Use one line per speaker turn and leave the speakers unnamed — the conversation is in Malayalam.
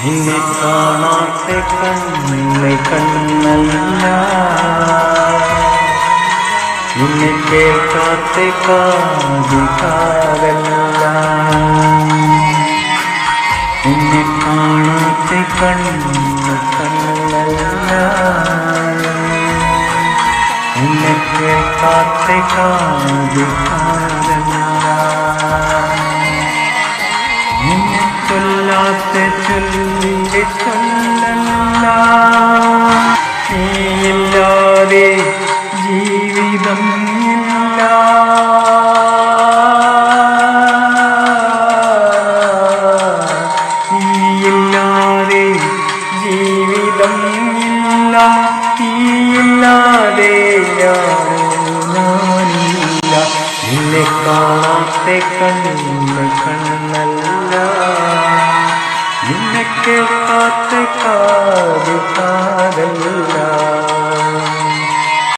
നിന്നെ കാണാത്ത കണ്ണ് കണ്ണല്ല, നിന്നെ കേൾക്കാത്ത കാത് കാതല്ല. നിന്നെ കാണാത്ത കണ്ണ് കണ്ണല്ല, നിന്നെ കേൾക്കാത്ത കാത് കാതല്ല. നിന്നെ ചൊല്ലാത്ത ചൊല്ലിന്റെ ചൊല്ലല്ല, നീയില്ലാതെ ജീവിതം ഇല്ല. നീയില്ലാതെ ജീവിതം ഇല്ല, നീയില്ലാതെ ഞാനില്ല. നിന്നെ കാണാത്ത കണ്ണ് കണ്ണല്ല, നിന്നെ കേൾക്കാത്ത കാത് കാതല്ല.